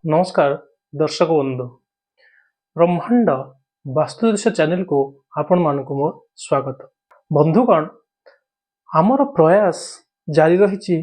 नमस्कार दर्शक बंधु ब्रह्मांड वास्तुदृश्य चैनल को आपण मानक मोर स्वागत। बंधुगण आमर प्रयास जारी रही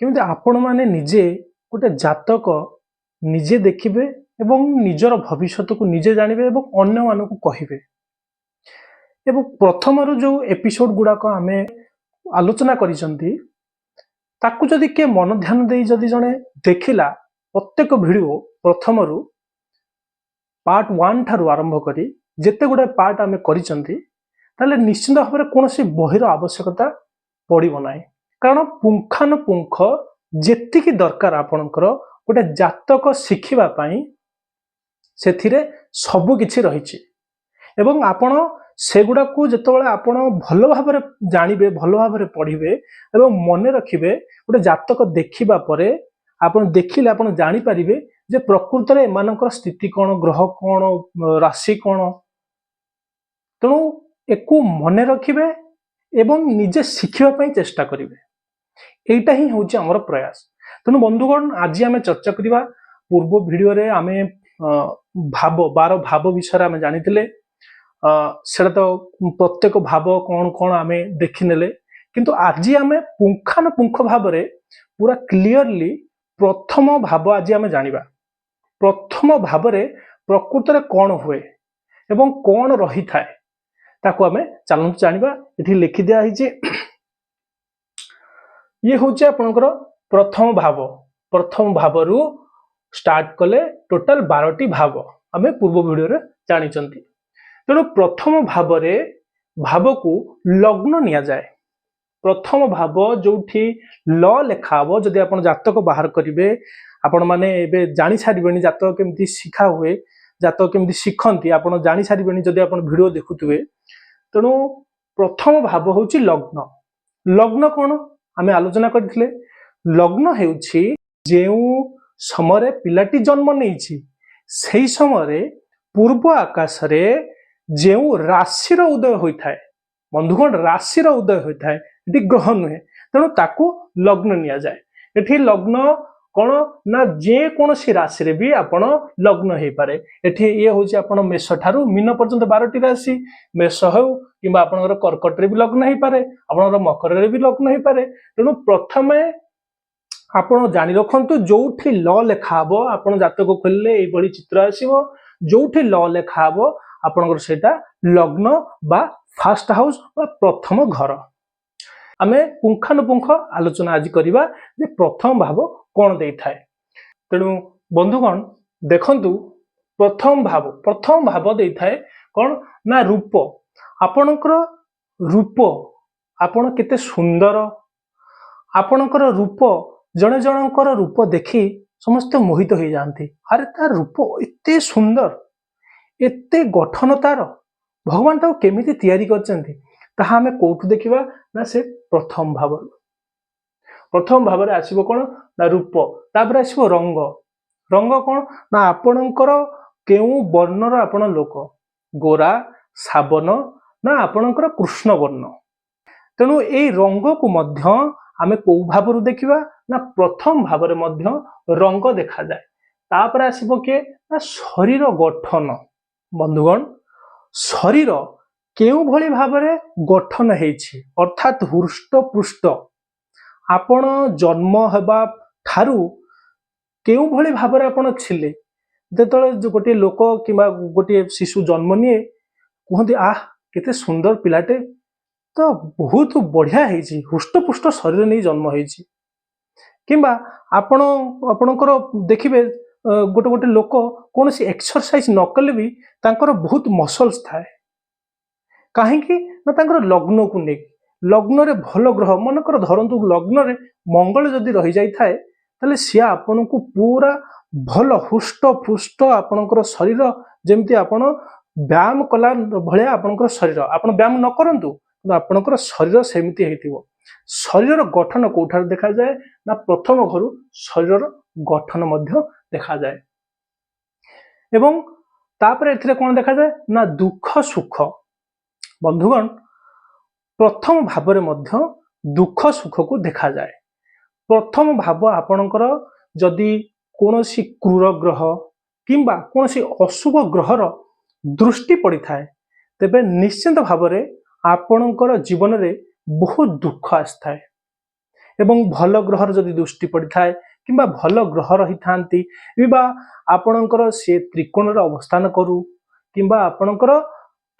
केमती आपण माने निजे गोटे जातक निजे देखिबे एवं निजर भविष्य को निजे जानिबे एवं अन्य मानक कहिबे। एवं प्रथम जो एपिसोड गुड़ाक आमे आलोचना करिसंती ताकू जदि के मन ध्यान दे जदि जने देखिला प्रत्येक वीडियो प्रथम रु पार्ट 1 ठारू आरंभ करी जेते गुडे पार्ट आमे करिसंती ताले निश्चित भाव में कौन बहिर आवश्यकता पड़ो ना, कारण पुंखानुपुंख जेतिकी दरकार आपणकर गोटे जातक शिखिबा पई सेथिरे सब किछि रहिछि एवं आपण सेगुड़ा को जितेबाला आपण भल भाव जानवे भल भाव पढ़े एवं मन रखिए गोटे जातक देखिबा परे आपण देखिले आपण जानि परिबे जे प्रकृत रे एमानकर स्थिति कौन ग्रह कौन राशि कौन, तेणु एको मन रखिए एवं निजे शिखिबा पई चेष्टा करिवे। एटा ही होछि हमर प्रयास। तेणु बंधुगण आज आमे चर्चा करिबा पूर्व वीडियो रे आमे भाव 12 भाव विषय आमे जानिथिले सेटा तो प्रत्येक भाव कौन कौन आमे देखिनेले, किंतु आज आमे पुंखानुपुंख भाव रे पूरा क्लियरली प्रथम भाव आज आमे जानिबा। प्रथम भाव रे प्रकृत रे कौन हुए एवं कौन रही थाए ताको आमे चलंतु जानिबा। एठी लिखि दिया हिजे ये होचे आपनकर प्रथम भाव। प्रथम भाव रु स्टार्ट कले टोटल 12टी भाव आमे पूर्व वीडियो रे जानिचंती। तेणु प्रथम भाव रे भाव को लग्न निया जाए। प्रथम भाव जोठी ल लेखा हबो जदि आपण जातक बाहर करिवे आपण माने एबे जानि सारिबेनी जातक केमती शिखा हुए जातक केमती शिखंती आपण जानि सारिबेनी जदि आपण वीडियो देखुतुवे। तेणु प्रथम भाव होची लग्न। लग्न कोन आमे आलोचना करथिले। लग्न हेउची जेउ समय पिलाटी जन्म नेइछि सेही समय पूर्व आकाश रे जेउ राशि रो उदय होइथाय। बंधुगण राशि रो उदय होइथाय एटी ग्रह नुहे, तेणु ताकू लग्न निया जाए। एठी लग्न कोन ना जे कोनसी राशि रे भी आपण लग्न हेइ पारे। एठी ये होची आपण मेष ठारू मीन पर्यंत 12टी राशि मेष हो किबा आपनकर कर्कट रे भी लग्न हेइ पारे, आपनकर मकर रे भी लग्न हेइ पारे। तेणु प्रथमे आपण जानि रखंतु जोठी ल लेखा हबो आपण जातक खोलले एई बडी चित्र आसीबो। जोठी ल लेखा हबो आपनकर सेटा लग्न बा फर्स्ट हाउस बा प्रथम घर। आमे पुंखानुपुंख आलोचना आज करिबा जे प्रथम भाव कोन देई थाए। तेणु बंधुगण देखंतु प्रथम भाव देई थाए कोन ना रूप। आपणकर रूप आपण केते सुंदर, आपणकर रूप जणे जणकर रूप देखि समस्त मोहित हो जाती। अरे तार रूप एते सुंदर एते गठन तार भगवान ताको केमिति तैयारी करचंती ताहा हमें कोठु देखिबा ना से प्रथम भाव। प्रथम भाव रे आसीबो कोन ना रूप, तापर आसीबो रंग। रंग कोन ना आपणकर केउ वर्णर आपण लोक गोरा साबन ना आपणकर कृष्ण वर्ण। तेणु एई रंग को मध्य आमे को भाव रु देखिबा ना प्रथम भाव रे मध्य रंग देखा जाए। तापर आसीबो के ना शरीर गठन। बंधुगण शरीर केउ भली भाव रे गठन हेछि अर्थात हृष्ट पुष्ट आपण जन्म हेबा ठारू केउ भली भाव रे आपण छिले जेतले जो गोटे लोक किबा गोटे शिशु जन्म निये कहते आह केते सुंदर पिलाटे तो बहुत बढ़िया हेछि हृष्ट पुष्ट शरीर नै जन्म हेछि। किबा आपण आपणकर देखिबे गोटे गोटे लोक कोनोसी एक्सरसाइज न कले भी तांकर बहुत मसल्स थाए काहे कि ना तांकर लग्न को नै। लग्न रे भल ग्रह मनकर धरंतु लग्न रे मंगल जदि रहि जाई थाए तले सिया आपण को पूरा भल हृष्ट पुष्ट आपणकर शरीर जेमति आपण व्यायाम कला भलिया आपणकर शरीर आपण व्यायाम न करंतु आपणकर शरीर सेमिति हेतिबो। शरीर गठन कोठार देखा जाए ना प्रथम घरु शरीर गठन मध्य देखा जाए। एवं तापर एथिरे कोन देखा जाए ना दुख सुख। बंधुगण प्रथम भाव रे मध्य दुख सुख को देखा जाए। प्रथम भाव आपणकर जदि କୌଣସି କ୍रूर ଗ୍ରହ କିମ୍ବା କୌଣସି ଅଶୁଭ ଗ୍ରହର ଦୃଷ୍ଟି ପଡ଼ିଥାଏ ତେବେ ନିଶ୍ଚିନ୍ତ ଭାବରେ ଆପଣଙ୍କର ଜୀବନରେ ବହୁତ ଦୁଃଖ ଆସିଥାଏ। ଏବଂ ଭଲ ଗ୍ରହର ଯଦି ଦୃଷ୍ଟି ପଡ଼ିଥାଏ କିମ୍ବା ଭଲ ଗ୍ରହ ରହିଥାନ୍ତି କିମ୍ବା ଆପଣଙ୍କର ସେ ତ୍ରିକୋଣରେ ଅବସ୍ଥାନ କରୁ କିମ୍ବା ଆପଣଙ୍କର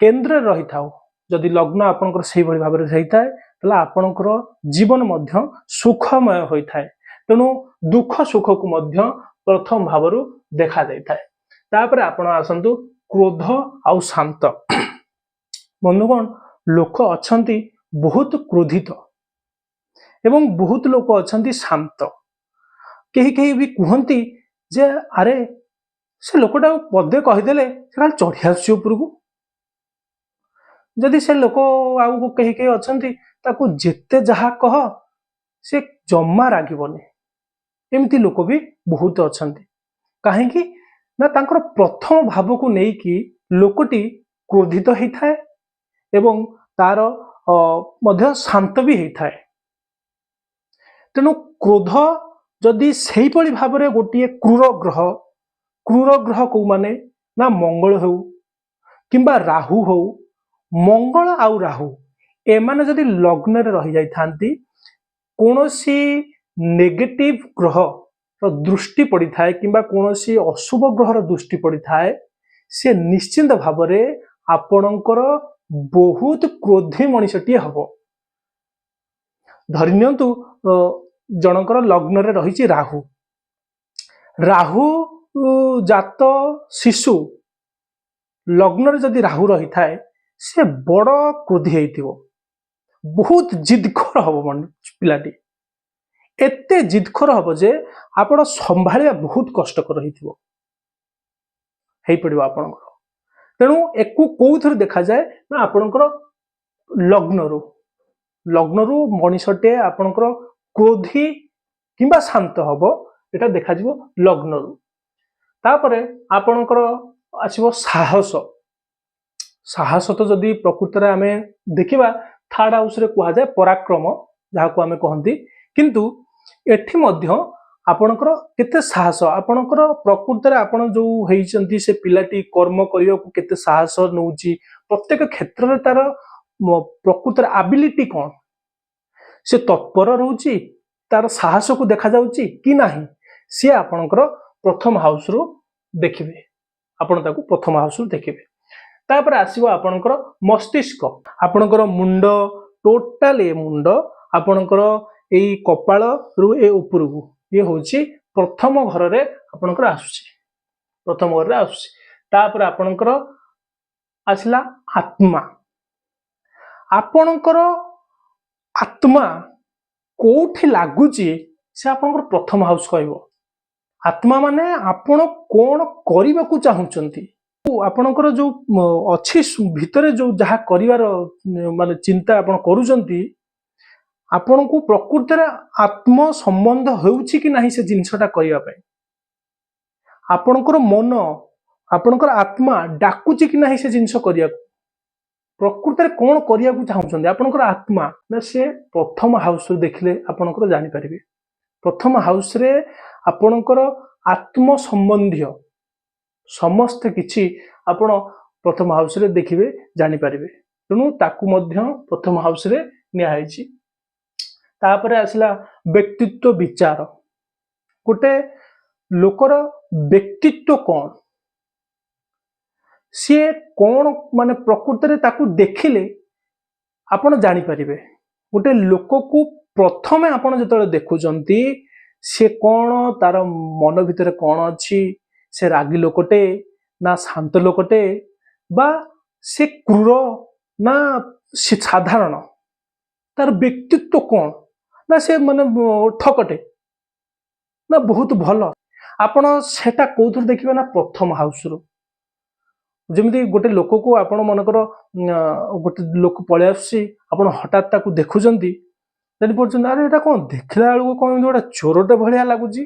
କେନ୍ଦ୍ରରେ ରହିଥାଉ, ଯଦି ଲଗ୍ନ ଆପଣଙ୍କର ସେଇଭଳି ଭାବରେ ରହିଥାଏ ତାହେଲେ ଆପଣଙ୍କର ଜୀବନ ମଧ୍ୟ ସୁଖମୟ ହୋଇଥାଏ। ତେଣୁ ଦୁଃଖ ସୁଖକୁ ମଧ୍ୟ ପ୍ରଥମ ଭାବରୁ ଦେଖାଯାଇଥାଏ। ତାପରେ ଆପଣ ଆସନ୍ତୁ କ୍ରୋଧ ଆଉ ଶାନ୍ତ। ବନ୍ଧୁଗଣ, ଲୋକ ଅଛନ୍ତି ବହୁତ କ୍ରୋଧିତ ଏବଂ ବହୁତ ଲୋକ ଅଛନ୍ତି ଶାନ୍ତ। କେହି କେହି ବି କୁହନ୍ତି ଯେ ଆରେ ସେ ଲୋକଟା ପଦେ କହିଦେଲେ ସେ ଖାଲି ଚଢ଼ି ଆସୁଛି ଉପରକୁ। ଯଦି ସେ ଲୋକ ଆଉ କେହି କେହି ଅଛନ୍ତି ତାକୁ ଯେତେ ଯାହା କହ ସେ ଜମା ରାଗିବନି। ଏମିତି ଲୋକ ବି ବହୁତ ଅଛନ୍ତି। କାହିଁକି ନା ତାଙ୍କର ପ୍ରଥମ ଭାବକୁ ନେଇକି ଲୋକଟି କ୍ରୋଧିତ ହେଇଥାଏ ଏବଂ ତାର ମଧ୍ୟ ଶାନ୍ତ ବି ହେଇଥାଏ। ତେଣୁ କ୍ରୋଧ ଯଦି ସେଇଭଳି ଭାବରେ ଗୋଟିଏ କ୍रूर ଗ୍ରହ କୋଉମାନେ ନା ମଙ୍ଗଳ ହେଉ କିମ୍ବା ରାହୁ ହଉ, ମଙ୍ଗଳ ଆଉ ରାହୁ ଏମାନେ ଯଦି ଲଗ୍ନରେ ରହିଯାଇଥାନ୍ତି, କୌଣସି ନେଗେଟିଭ ଗ୍ରହର ଦୃଷ୍ଟି ପଡ଼ିଥାଏ କିମ୍ବା କୌଣସି ଅଶୁଭ ଗ୍ରହର ଦୃଷ୍ଟି ପଡ଼ିଥାଏ, ସେ ନିଶ୍ଚିନ୍ତ ଭାବରେ ଆପଣଙ୍କର ବହୁତ କ୍ରୋଧୀ ମଣିଷଟିଏ ହବ। ଧରି ନିଅନ୍ତୁ ଜଣଙ୍କର ଲଗ୍ନରେ ରହିଛି ରାହୁ। ରାହୁ ଜାତ ଶିଶୁ ଲଗ୍ନରେ ଯଦି ରାହୁ ରହିଥାଏ ସେ ବଡ଼ କ୍ରୋଧୀ ହେଇଥିବ, ବହୁତ ଜିଦଖୋର ହବ ପିଲାଟି। ଏତେ ଜିଦଖୋର ହବ ଯେ ଆପଣ ସମ୍ଭାଳିବା ବହୁତ କଷ୍ଟକର ହେଇପଡ଼ିବ ଆପଣଙ୍କର। ତେଣୁ ଏକୁ କୋଉଥିରୁ ଦେଖାଯାଏ ନା ଆପଣଙ୍କର ଲଗ୍ନରୁ ମଣିଷଟେ ଆପଣଙ୍କର କ୍ରୋଧୀ କିମ୍ବା ଶାନ୍ତ ହବ, ଏଟା ଦେଖାଯିବ ଲଗ୍ନରୁ। ତାପରେ ଆପଣଙ୍କର ଆସିବ ସାହସ। ସାହସ ତ ଯଦି ପ୍ରକୃତରେ ଆମେ ଦେଖିବା ଥାର୍ଡ ହାଉସରେ କୁହାଯାଏ ପରାକ୍ରମ, ଯାହାକୁ ଆମେ କହନ୍ତି। କିନ୍ତୁ ଏଠି ମଧ୍ୟ ଆପଣଙ୍କର କେତେ ସାହସ, ଆପଣଙ୍କର ପ୍ରକୃତରେ ଆପଣ ଯୋଉ ହେଇଛନ୍ତି ସେ ପିଲାଟି କର୍ମ କରିବାକୁ କେତେ ସାହସ ନେଉଛି, ପ୍ରତ୍ୟେକ କ୍ଷେତ୍ରରେ ତାର ପ୍ରକୃତରେ ଆବିଲିଟି କ'ଣ, ସେ ତତ୍ପର ରହୁଛି, ତାର ସାହସକୁ ଦେଖାଯାଉଛି କି ନାହିଁ, ସିଏ ଆପଣଙ୍କର ପ୍ରଥମ ହାଉସରୁ ଦେଖିବେ। ଆପଣ ତାକୁ ପ୍ରଥମ ହାଉସରୁ ଦେଖିବେ। ତାପରେ ଆସିବ ଆପଣଙ୍କର ମସ୍ତିଷ୍କ। ଆପଣଙ୍କର ମୁଣ୍ଡ, ଟୋଟାଲ ଏ ମୁଣ୍ଡ ଆପଣଙ୍କର ଏଇ କପାଳରୁ ଏ ଉପରକୁ ଇଏ ହଉଛି ପ୍ରଥମ ଘରରେ ଆପଣଙ୍କର ଆସୁଛି, ପ୍ରଥମ ଘରରେ ଆସୁଛି। ତାପରେ ଆପଣଙ୍କର ଆସିଲା ଆତ୍ମା। ଆପଣଙ୍କର ଆତ୍ମା କୋଉଠି ଲାଗୁଛି ସେ ଆପଣଙ୍କର ପ୍ରଥମ ହାଉସ କହିବ। ଆତ୍ମା ମାନେ ଆପଣ କ'ଣ କରିବାକୁ ଚାହୁଁଛନ୍ତି, ଆପଣଙ୍କର ଯୋଉ ଅଛି ଭିତରେ ଯୋଉ ଯାହା କରିବାର ମାନେ ଚିନ୍ତା ଆପଣ କରୁଛନ୍ତି, ଆପଣଙ୍କୁ ପ୍ରକୃତରେ ଆତ୍ମ ସମ୍ବନ୍ଧ ହେଉଛି କି ନାହିଁ ସେ ଜିନିଷଟା କରିବା ପାଇଁ। ଆପଣଙ୍କର ମନ, ଆପଣଙ୍କର ଆତ୍ମା ଡାକୁଛି କି ନାହିଁ ସେ ଜିନିଷ କରିବାକୁ। ପ୍ରକୃତରେ କ'ଣ କରିବାକୁ ଚାହୁଁଛନ୍ତି ଆପଣଙ୍କର ଆତ୍ମା, ନା ସେ ପ୍ରଥମ ହାଉସରୁ ଦେଖିଲେ ଆପଣଙ୍କର ଜାଣିପାରିବେ। ପ୍ରଥମ ହାଉସରେ ଆପଣଙ୍କର ଆତ୍ମ ସମ୍ବନ୍ଧୀୟ ସମସ୍ତେ କିଛି ଆପଣ ପ୍ରଥମ ହାଉସରେ ଦେଖିବେ, ଜାଣିପାରିବେ। ତେଣୁ ତାକୁ ମଧ୍ୟ ପ୍ରଥମ ହାଉସରେ ନିଆଯାଇଛି। ତାପରେ ଆସିଲା ବ୍ୟକ୍ତିତ୍ୱ ବିଚାର। ଗୋଟେ ଲୋକର ବ୍ୟକ୍ତିତ୍ୱ କ'ଣ, ସିଏ କ'ଣ ମାନେ ପ୍ରକୃତରେ ତାକୁ ଦେଖିଲେ ଆପଣ ଜାଣିପାରିବେ। ଗୋଟେ ଲୋକକୁ ପ୍ରଥମେ ଆପଣ ଯେତେବେଳେ ଦେଖୁଛନ୍ତି ସେ କ'ଣ, ତାର ମନ ଭିତରେ କ'ଣ ଅଛି, ସେ ରାଗି ଲୋକଟେ ନା ଶାନ୍ତ ଲୋକଟେ, ବା ସେ କ୍रूର ନା ସେ ସାଧାରଣ, ତାର ବ୍ୟକ୍ତିତ୍ୱ କ'ଣ, ନା ସେ ମାନେ ଠକଟେ ନା ବହୁତ ଭଲ, ଆପଣ ସେଟା କୋଉଥିରୁ ଦେଖିବେ ନା ପ୍ରଥମ ହାଉସରୁ। ଯେମିତି ଗୋଟେ ଲୋକକୁ ଆପଣ ମନେକର ଗୋଟେ ଲୋକ ପଳେଇ ଆସୁଛି, ଆପଣ ହଠାତ୍ ତାକୁ ଦେଖୁଛନ୍ତି, ଜାଣିପାରୁଛନ୍ତି ଆରେ ଏଇଟା କ'ଣ ଦେଖିଲା ବେଳକୁ କ'ଣ ଏମିତି ଗୋଟେ ଚୋରଟେ ଭଳିଆ ଲାଗୁଛି।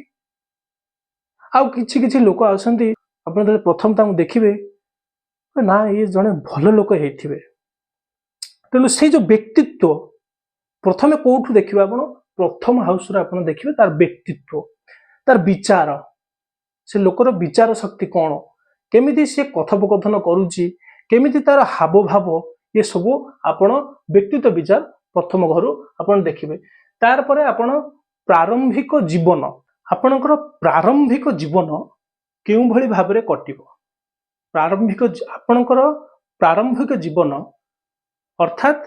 ଆଉ କିଛି କିଛି ଲୋକ ଆସନ୍ତି, ଆପଣ ଯେତେବେଳେ ପ୍ରଥମ ତାଙ୍କୁ ଦେଖିବେ ନା ଇଏ ଜଣେ ଭଲ ଲୋକ ହେଇଥିବେ। ତେଣୁ ସେଇ ଯୋଉ ବ୍ୟକ୍ତିତ୍ୱ ପ୍ରଥମେ କୋଉଠୁ ଦେଖିବେ ଆପଣ, ପ୍ରଥମ ହାଉସରେ ଆପଣ ଦେଖିବେ ତାର ବ୍ୟକ୍ତିତ୍ୱ, ତାର ବିଚାର, से लोकर विचार शक्ति कौन, केमिति से कथोपकथन करुच्ची, केमिति तार हाव भाव, ये सब आपण व्यक्तित्व विचार प्रथम घर आपण देखिए। तार परे आपण प्रारंभिक जीवन, आपणकर प्रारंभिक जीवन केउ भली भाबरे कटिबो, प्रारंभिक आपणकर प्रारंभिक जीवन अर्थात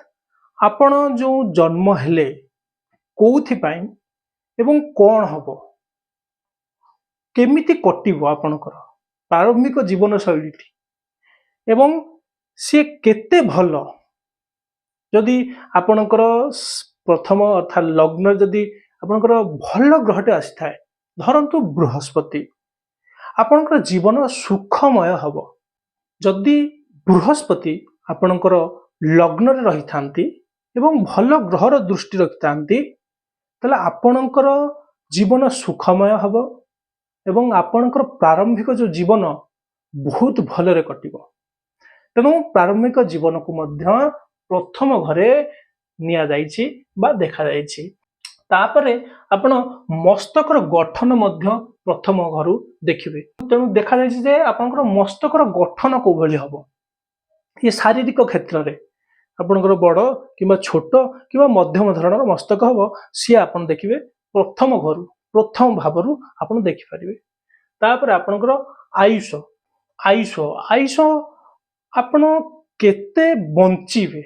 आपण जो जन्म हेले कोउथि पाई एवं कौन हबो, केमिति कटिबो आपणकर प्रारंभिक जीवन शैली एवं सी केते भल, जदि आपणकर प्रथम अर्थात लग्न जदि आपणकर भल ग्रहटे आसी थाए, धरंतु बृहस्पति, आपणकर जीवन सुखमय हबो। जदि बृहस्पति आपणकर लग्न रे रही थांती एवं भल ग्रहर दृष्टि रखि थांती, तले आपणकर जीवन सुखमय हबो एवं आपणकर प्रारंभिक जो जीवन बहुत भलरे कटिबो। तेणु प्रारंभिक जीवन को मध्य प्रथम घरे निया जाइछि बा देखा जाइछि। तापरे आपण मस्तकर गठन मध्य प्रथम घरु देखिबे। तेणु देखा जाइछि जे आपणकर मस्तकर गठन को भली हबो, ये शारीरिक क्षेत्र रे आपणकर बड़ किबा छोट किबा मध्यम धरणर मस्तक हबो, सी आपण देखिबे प्रथम घरु प्रथम भावरु आपण देखि परिबे। तापरे आपणकर आयुष, आयुष आयुष आपण केते बंचिबे,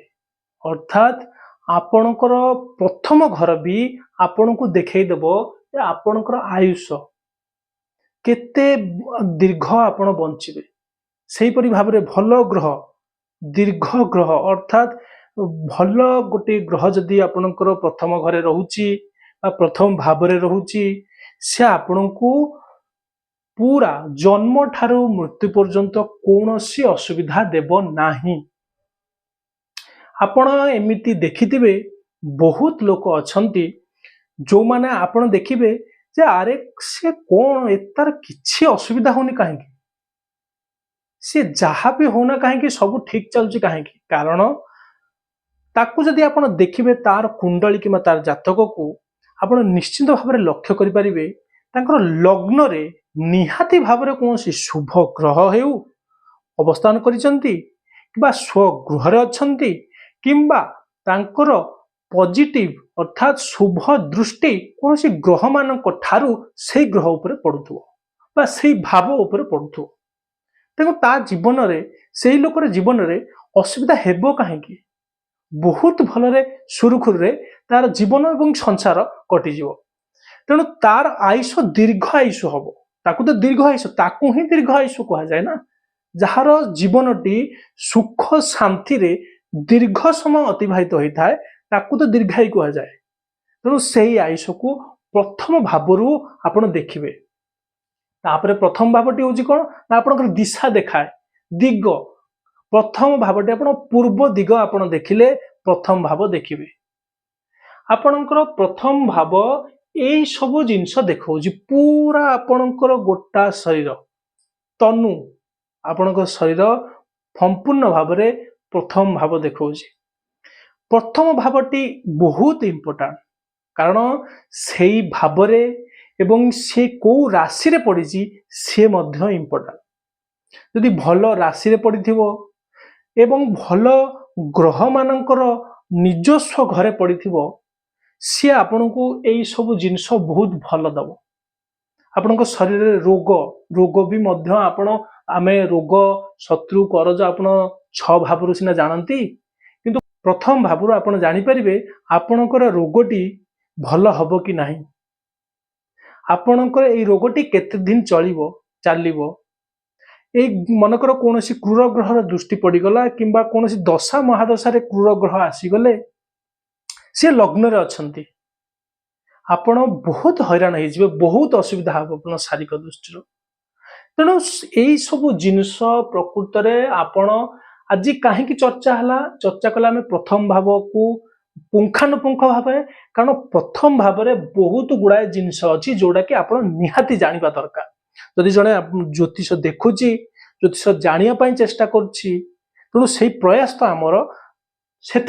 अर्थात आपणकर प्रथम घर भी आपण को देखै देबो जे आपणकर आयुष केते दीर्घ आपण बंचिबे। सेही परि भाबरे भल ग्रह, दीर्घ ग्रह अर्थात भल गोटे ग्रह जदि आपणकर प्रथम घरे रहुची बा प्रथम भावरे रहुची, से आपण को पूरा जन्म ठारू मृत्यु पर्यंत कौनसी असुविधा देव नाही। आपण एमिति देखिथिबे बहुत लोक अछंती जो माने आपण देखिबे जे आरे से कोन एतार किछि असुविधा होनी काहे की, से जहा भी होना काहे की सब ठीक चलची काहे की, कारण ताकू जदि आपण देखिबे तार कुंडली किमा तार जातक को आपण निश्चित भाबरे लक्ष्य करि परिबे, तांकर लग्न रे निहाती भावरे कोनसी शुभ ग्रह हेउ अवस्थान करिसंती किबा स्वगृह रे अछंती किंबा तांकर पॉजिटिव अर्थात शुभ दृष्टि कोनसी ग्रह मानक ठारू से ग्रह उपरे पडुथो बा से भाव उपरे पडुथो, तेणु ता जीवन रे सेही लोकर जीवन रे असुविधा हेबो काहे की, बहुत भलरे सुरुखुरु रे तार जीवन एवं संसार कटि जीवो। तेणु तार आयुष दीर्घ आयुष हबो, ताकू तो दीर्घ आयुष, ताकू ही दीर्घ आयुष कहा जाए ना, जार जीवनटी सुख शांति रे दीर्घ समय अतिबाहित होता है, ताकू तो दीर्घायु कहा जाए। तेणु सेही आयुष को प्रथम भावरु आपण देखिबे। तापरे प्रथम भावटी होची कोन ना आपनकर दिशा देखाए, दिग प्रथम भावटी आपण पूर्व दिग आपण देखिले प्रथम भाव देखिबे। आपनकर प्रथम भाव एई सब जिंस देखौजी, पूरा आपनकर गोटा शरीर तनु आपनकर शरीर संपूर्ण भावरे प्रथम भाव देखौजी। प्रथम भावटी बहुत इंपोर्टेंट, कारण सेई भावरे एवं से को राशि रे पड़िछि से मध्य इंपोर्टेंट। यदि भल राशि रे पड़िथिबो एवं भल ग्रह मानकर निजस्व घरे पड़िथिबो, सी आपण को एई सब जिंस बहुत भल दबो। आपण शरीर रे रोग रोग भी मध्य आपण आमे रोग शत्रु करज आपण 6 भावरु सिना जानंती, किंतु प्रथम भावरु आपण जानि परिबे आपणकर रोगटी भल हबो कि नाही, आपणकर एई रोगटी केते दिन चलिबो चालिबो। एई मनकर कोनोसी क्रूर ग्रहर दृष्टि पड़ीगला किंबा कोनोसी दशा महादशा रे क्रूर ग्रह आसीगले, से लग्न रे अछंती, आपण बहुत हैरान हो जिवे, बहुत असुविधा हबो आपण शारीरिक दृष्टि। तेणु एई सब जिनिस प्रकृत रे आपण आज कहीं चर्चा हला, चर्चा कला आम प्रथम भाव को पुंखानुपुंख भाव, कारण प्रथम भाव में बहुत गुड़ाए जिनस अच्छी जोड़ा कि आप निहाती जानिबा दरकार। जदि जड़े ज्योतिष देखुची, ज्योतिष जानिया चेष्टा करुच्ची, तेणु से प्रयास तो आमर से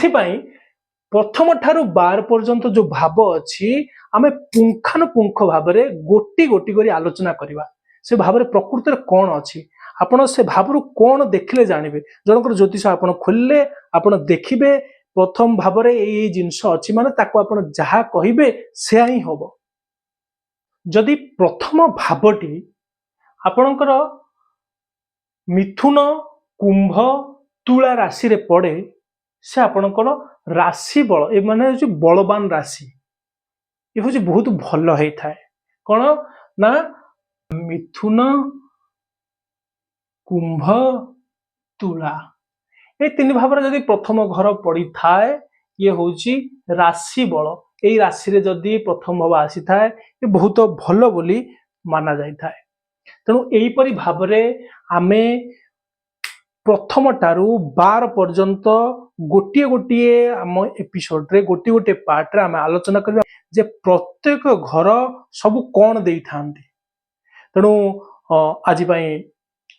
प्रथम ठारू 12 पर्यंत जो भाव अच्छी आम पुंखानुपुंख भाव में गोटी गोटी करी आलोचना करवा। से भाव प्रकृति कौन अच्छी आपण से भाव कौन देखिले जानवे जनकर ज्योतिष आपण खोलिले आपण देखिबे प्रथम भाव ये जिनस अच्छी माने ताको आपण जहा कहिबे से ही होबो जदि प्रथम भावटी आपणकर मिथुन कुंभ तुला राशि रे पड़े से आपणकर राशि बल ए माने जो बलवान राशि ये हूँ बहुत भल होता है कौन ना मिथुन कुंभ तुला ये तीन भाव जदि प्रथम घर पड़ी थाए ये हूँ राशि बल यही राशि रे जदि प्रथम भाव आसी थाए ये बहुत भल बोली माना जाई थाए तेणु यहीपरि भाव आमे प्रथम टारू 12 पर्यंत गोटे गोटे आम एपिसोड रे गोटे गोटे पार्ट रे आमे आलोचना करबा जे प्रत्येक घर सब कौन दे थांती तेणु आज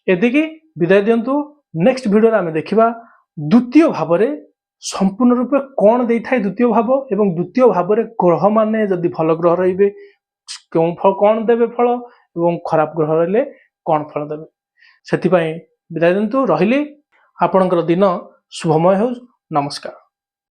एदिकी विदाय दिंतु नेक्स्ट वीडियो आमे देखिबा द्वितीय भाव रे संपूर्ण रूपे कौन दे थाए द्वितीय भाव एवं द्वितीय भाव रे ग्रह माने जदि भल ग्रह रहिबे केउं फल कौन देबे फल एवं खराब ग्रह रहिले कौन फल देबे सेति पई विदाय दिंतु रहिली आपणकर दिन शुभमय हो नमस्कार।